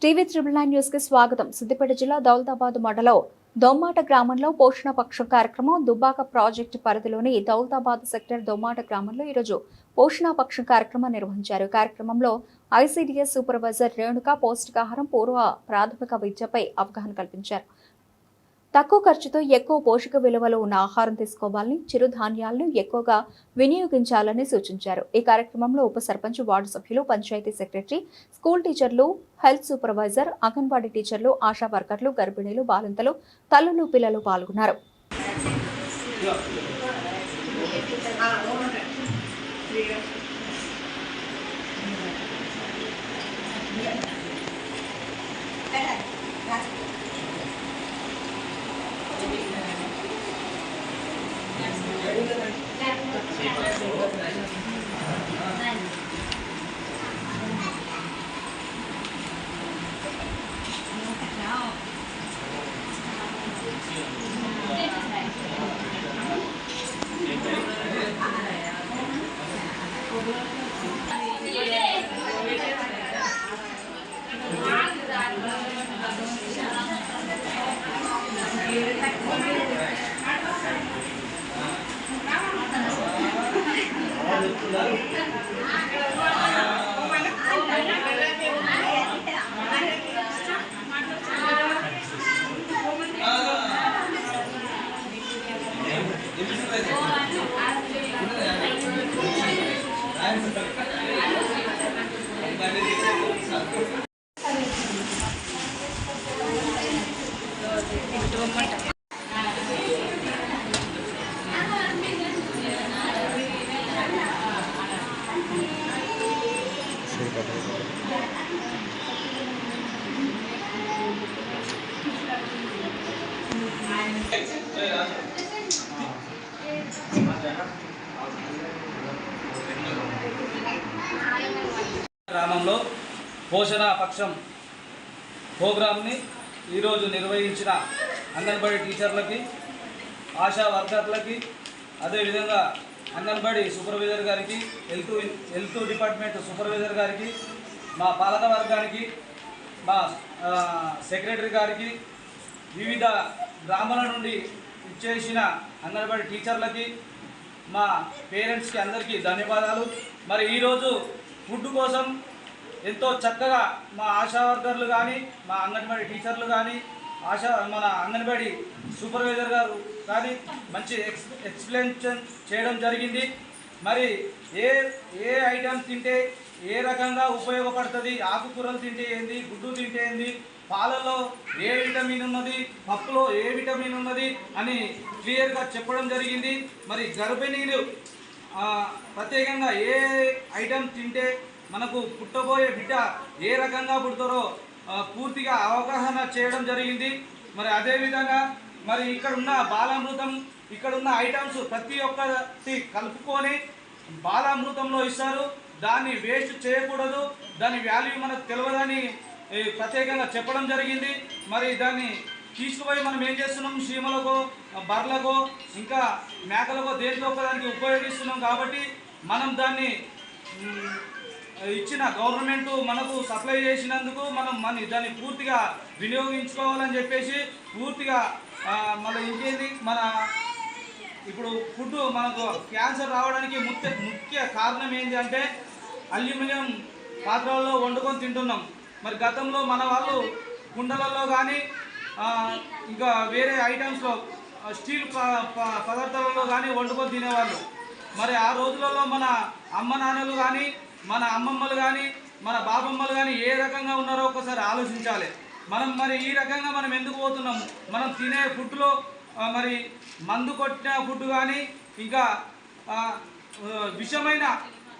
TV 9 news కి స్వాగతం. సిద్దిపేట జిల్లా దౌలతాబాద్ మండలం దొమ్మాట గ్రామంలో పోషణ పక్షం కార్యక్రమం దుబ్బాక ప్రాజెక్టు పరిధిలోని దౌలతాబాద్ సెక్టర్ దొమ్మాట గ్రామంలో ఈరోజు పోషణ పక్షం కార్యక్రమం నిర్వహించారు. కార్యక్రమంలో ఐసీడీఎస్ సూపర్వైజర్ రేణుక పౌష్టికాహారం పూర్వ ప్రాథమిక విద్యపై అవగాహన కల్పించారు. తక్కువ ఖర్చుతో ఎక్కువ పోషక విలువలు ఉన్న ఆహారం తీసుకోవాలని, చిరుధాన్యాలను ఎక్కువగా వినియోగించాలని సూచించారు. ఈ కార్యక్రమంలో ఉప సర్పంచ్, వార్డు సభ్యులు, పంచాయతీ సెక్రటరీ, స్కూల్ టీచర్లు, హెల్త్ సూపర్వైజర్, అంగన్వాడీ టీచర్లు, ఆశా వర్కర్లు, గర్భిణీలు, బాలింతలు, తల్లులు, పిల్లలు పాల్గొన్నారు. గ్రామంలో పోషణ పక్షం ప్రోగ్రామ్ని ఈరోజు నిర్వహించిన అంగన్వాడీ టీచర్లకి, ఆశా వర్కర్లకి, అదేవిధంగా అంగన్వాడీ సూపర్వైజర్ గారికి, హెల్త్ డిపార్ట్మెంట్ సూపర్వైజర్ గారికి, మా పాలక వర్గానికి, మా సెక్రటరీ గారికి, వివిధ గ్రామాల నుండి ఇచ్చేసిన అంగన్వాడీ టీచర్లకి, మా పేరెంట్స్కి అందరికీ ధన్యవాదాలు. మరి ఈరోజు ఫుడ్ కోసం ఎంతో చక్కగా మా ఆశా వర్కర్లు కానీ, మా అంగన్వాడీ టీచర్లు కానీ, మన అంగన్వాడీ సూపర్వైజర్ గారు కానీ మంచి ఎక్స్ప్లెనేషన్ చేయడం జరిగింది. మరి ఏ ఐటమ్స్ తింటే ఏ రకంగా ఉపయోగపడుతుంది, ఆకుకూరలు తింటే ఏంది, గుడ్డు తింటే ఏంది, పాలలో ఏ విటమిన్ ఉన్నది, పప్పులో ఏ విటమిన్ ఉన్నది అని క్లియర్గా చెప్పడం జరిగింది. మరి గర్భిణీలు ప్రత్యేకంగా ఏ ఐటమ్ తింటే మనకు పుట్టబోయే బిడ్డ ఏ రకంగా పుడతారో పూర్తిగా అవగాహన చేయడం జరిగింది. మరి అదేవిధంగా మరి ఇక్కడున్న బాలామృతం, ఇక్కడున్న ఐటమ్స్ ప్రతి ఒక్కటి కలుపుకొని బాలామృతంలో ఇస్తారు. దాన్ని వేస్ట్ చేయకూడదు, దాని వాల్యూ మనకు తెలియదని ప్రత్యేకంగా చెప్పడం జరిగింది. మరి దాన్ని తీసుకుపోయి మనం ఏం చేస్తున్నాం, చీమలకో, బర్రెలకో, ఇంకా మేకలకో దేంట్లో ఒకదానికి ఉపయోగిస్తున్నాం. కాబట్టి మనం దాన్ని ఇచ్చిన గవర్నమెంట్ మనకు సప్లై చేసినందుకు మనం దాన్ని పూర్తిగా వినియోగించుకోవాలని చెప్పేసి పూర్తిగా మళ్ళీ ఇంకేంది, మన ఇప్పుడు ఫుడ్ మనకు క్యాన్సర్ రావడానికి ముఖ్య కారణం ఏంటి అంటే అల్యూమినియం పాత్రలలో వండుకొని తింటున్నాం. మరి గతంలో మన వాళ్ళు కుండలలో కానీ ఇంకా వేరే ఐటమ్స్లో స్టీల్ పదార్థాలలో కానీ వండుకొని తినేవాళ్ళు. మరి ఆ రోజులలో మన అమ్మ నాన్నలు కానీ, మన అమ్మమ్మలు కానీ, మన బాబమ్మలు కానీ ఏ రకంగా ఉన్నారో ఒకసారి ఆలోచించాలి. మరి ఈ రకంగా మనం ఎందుకు పోతున్నాము? మనం తినే ఫుడ్లో మరి మందు కొట్టిన ఫుడ్ కానీ, ఇంకా విషమైన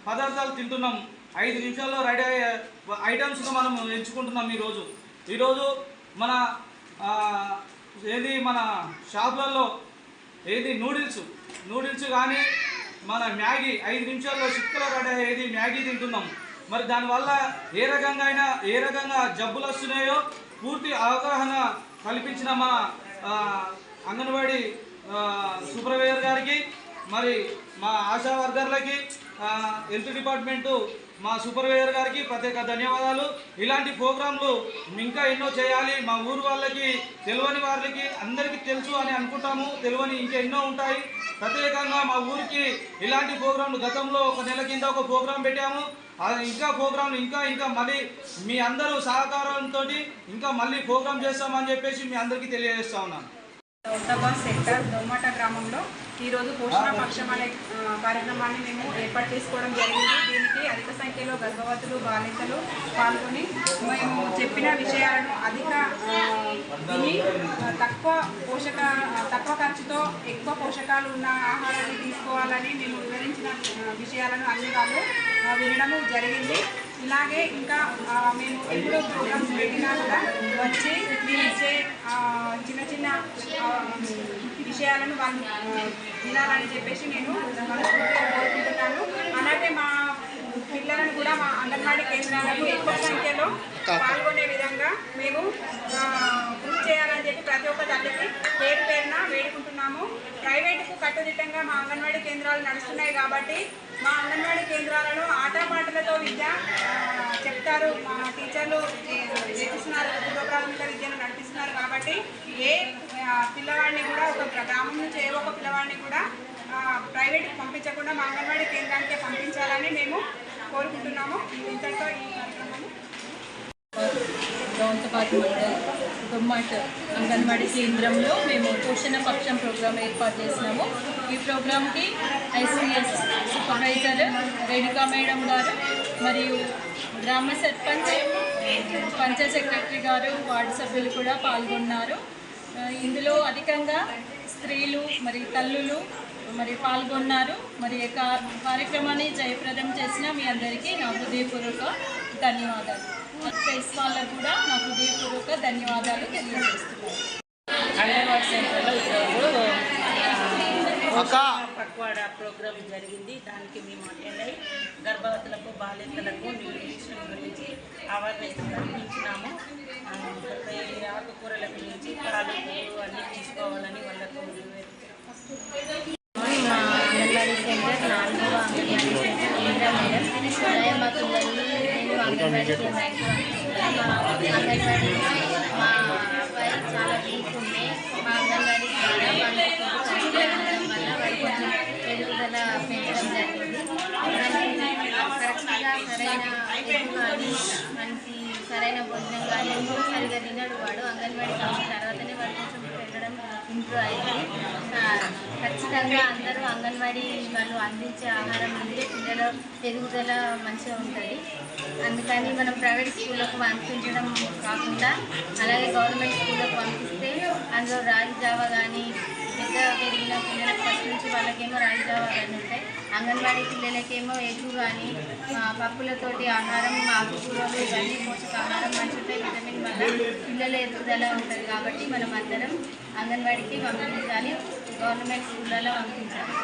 పదార్థాలు తింటున్నాం. 5 నిమిషాల్లో రెడీ అయ్యే ఐటమ్స్ను మనం ఎంచుకుంటున్నాం. ఈరోజు మన మన షాపులలో నూడిల్స్ కానీ, మన మ్యాగీ 5 నిమిషాల్లో చిక్కులో రెడీ అయ్యేది మ్యాగీ తింటున్నాం. మరి దానివల్ల ఏ రకంగా జబ్బులు వస్తున్నాయో పూర్తి అవగాహన కల్పించిన మా అంగన్వాడీ సూపర్వైజర్ గారికి, మరి మా ఆశా వర్కర్లకి, హెల్త్ డిపార్ట్మెంటు మా సూపర్వైజర్ గారికి ప్రత్యేక ధన్యవాదాలు. ఇలాంటి ప్రోగ్రాంలు ఇంకా ఎన్నో చేయాలి. మా ఊరు వాళ్ళకి తెలియని వాళ్ళకి అందరికీ తెలుసు అని అనుకుంటాము, తెలియని ఇంకా ఎన్నో ఉంటాయి. ప్రత్యేకంగా మా ఊరికి ఇలాంటి ప్రోగ్రాంలు గతంలో ఒక నెల కింద ఒక ప్రోగ్రాం పెట్టాము. ఇంకా ప్రోగ్రాంలు ఇంకా మళ్ళీ మీ అందరూ సహకారంతో ఇంకా మళ్ళీ ప్రోగ్రాం చేస్తామని చెప్పేసి మీ అందరికీ తెలియజేస్తా ఉన్నాను. దౌలతాబాద్ సెక్టర్ దోమాట గ్రామంలో ఈరోజు పోషణ పక్షం అనే కార్యక్రమాన్ని మేము ఏర్పాటు చేసుకోవడం జరిగింది. దీనికి అధిక సంఖ్యలో గర్భవతులు బాలింతలు పాల్గొని మేము చెప్పిన విషయాలను విని తక్కువ ఖర్చుతో ఎక్కువ పోషకాలు ఉన్న ఆహారాన్ని తీసుకోవాలని మేము వివరించిన విషయాలను అన్ని వాళ్ళు వినడము జరిగింది. ఇలాగే ఇంకా మేము ఎన్నో ప్రోగ్రామ్స్ పెట్టినా కూడా వచ్చి మీరు ఇచ్చే చిన్న విషయాలను వాళ్ళు వినాలని చెప్పేసి నేను మనస్ఫూర్తిగా కోరుకుంటున్నాను. అలాగే మా పిల్లలను కూడా మా అంగన్వాడీ కేంద్రాలకు ఎక్కువ సంఖ్యలో పాల్గొనే విధంగా మేము కృషి చేయాలని చెప్పి ప్రతి ఒక్క తల్లికి పేరున వేడుకుంటున్నాము. ప్రైవేటుకు కట్టుదిట్టంగా మా అంగన్వాడీ కేంద్రాలు నడుస్తున్నాయి కాబట్టి మా అంగన్వాడీ కేంద్రాలలో ఆటపాటలతో విద్య చెప్తారు, మా టీచర్లు చేపిస్తున్నారు, పూర్వ ప్రాథమిక విద్యను నడిపిస్తున్నారు కాబట్టి ఏ పిల్లవాడిని కూడా ఒక గ్రామం నుంచి ఏ ఒక్క పిల్లవాడిని కూడా ప్రైవేట్కి పంపించకుండా మా అంగన్వాడీ కేంద్రానికే పంపించాలని మేము కోరుకుంటున్నాము. ఇంతటితో ఈ కార్యక్రమము దౌలతాబాద్ మండల్ దొమ్మాట అంగన్వాడీ కేంద్రంలో మేము పోషణ పక్షం ప్రోగ్రాం ఏర్పాటు చేసినాము. ఈ ప్రోగ్రాంకి ఐసిఎస్ సూపర్వైజర్ రేణుకా మేడం గారు మరియు గ్రామ సర్పంచ్, పంచాయత్ సెక్రటరీ గారు, వార్డు సభ్యులు కూడా పాల్గొన్నారు. ఇందులో అధికంగా స్త్రీలు మరియు తల్లులు మరి పాల్గొన్నారు. మరి ఈ కార్యక్రమాన్ని జయప్రదం చేసిన మీ అందరికీ నా హృదయపూర్వక ధన్యవాదాలు. ప్రెస్ వాళ్ళకు కూడా నా హృదయపూర్వక ధన్యవాదాలు తెలియజేస్తున్నాను. అంగన్వాడీ సెంటర్లో ఈరోజు పక్వాడ ప్రోగ్రాం జరిగింది. దానికి మేము అటెండ్ అయ్యి గర్భవతులకు బాలింతలకు న్యూట్రిషన్ గురించి అవేర్నెస్ కల్పించినాము. ఆకుకూరల గురించి పాలు అన్నీ తీసుకోవాలని వాళ్ళకు మా అంగన్వాడీ సెంటర్ 4వ అంగన్వాడీ సెంటర్ ఇంద్రా మేడం ఉదయమ్మ పిల్లల్ని నేను అంగన్వాడీ కేంద్రానికి అంగన్వాడీలో మా అబ్బాయి చాలా వీక్ ఉండే మా అంగన్వాడీ ద్వారా వాళ్ళకి వల్ల వాళ్ళు కొంచెం ఎదుగుదల పెంచడం జరిగింది. కరెక్ట్గా సరైన ఎరువు కానీ మంచి సరైన భోజనం కానీ ఎప్పుడు సరిగా తినడు వాడు. అంగన్వాడీకి వచ్చిన తర్వాతనే వాడు కొంచెం పెరగడం ఇంప్రూవ్ అయింది. ఖచ్చితంగా అందరూ అంగన్వాడీ వాళ్ళు అందించే ఆహారం తింటే పిల్లల ఎదుగుదల మంచిగా ఉంటుంది. అందుకని మనం ప్రైవేట్ స్కూళ్ళకు పంపించడం కాకుండా అలాగే గవర్నమెంట్ స్కూళ్ళకు పంపిస్తే అందులో రాగి జావా కానీ పెద్ద పెరిగిన పిల్లలకు ఫస్ట్ నుంచి వాళ్ళకేమో రాగి జావా కానీ ఉంటాయి. అంగన్వాడీ పిల్లలకేమో ఎగ్గు కానీ పప్పులతోటి ఆహారం, ఆకుకూరలు ఇవన్నీ పోషకాహారం మంచి ఉంటాయి. విటమిన్ వల్ల పిల్లల ఎదుగుదల ఉంటుంది కాబట్టి మనం అందరం అంగన్వాడీకి పంపించాలి, గవర్నమెంట్ స్కూళ్ళలో పంపించాలి.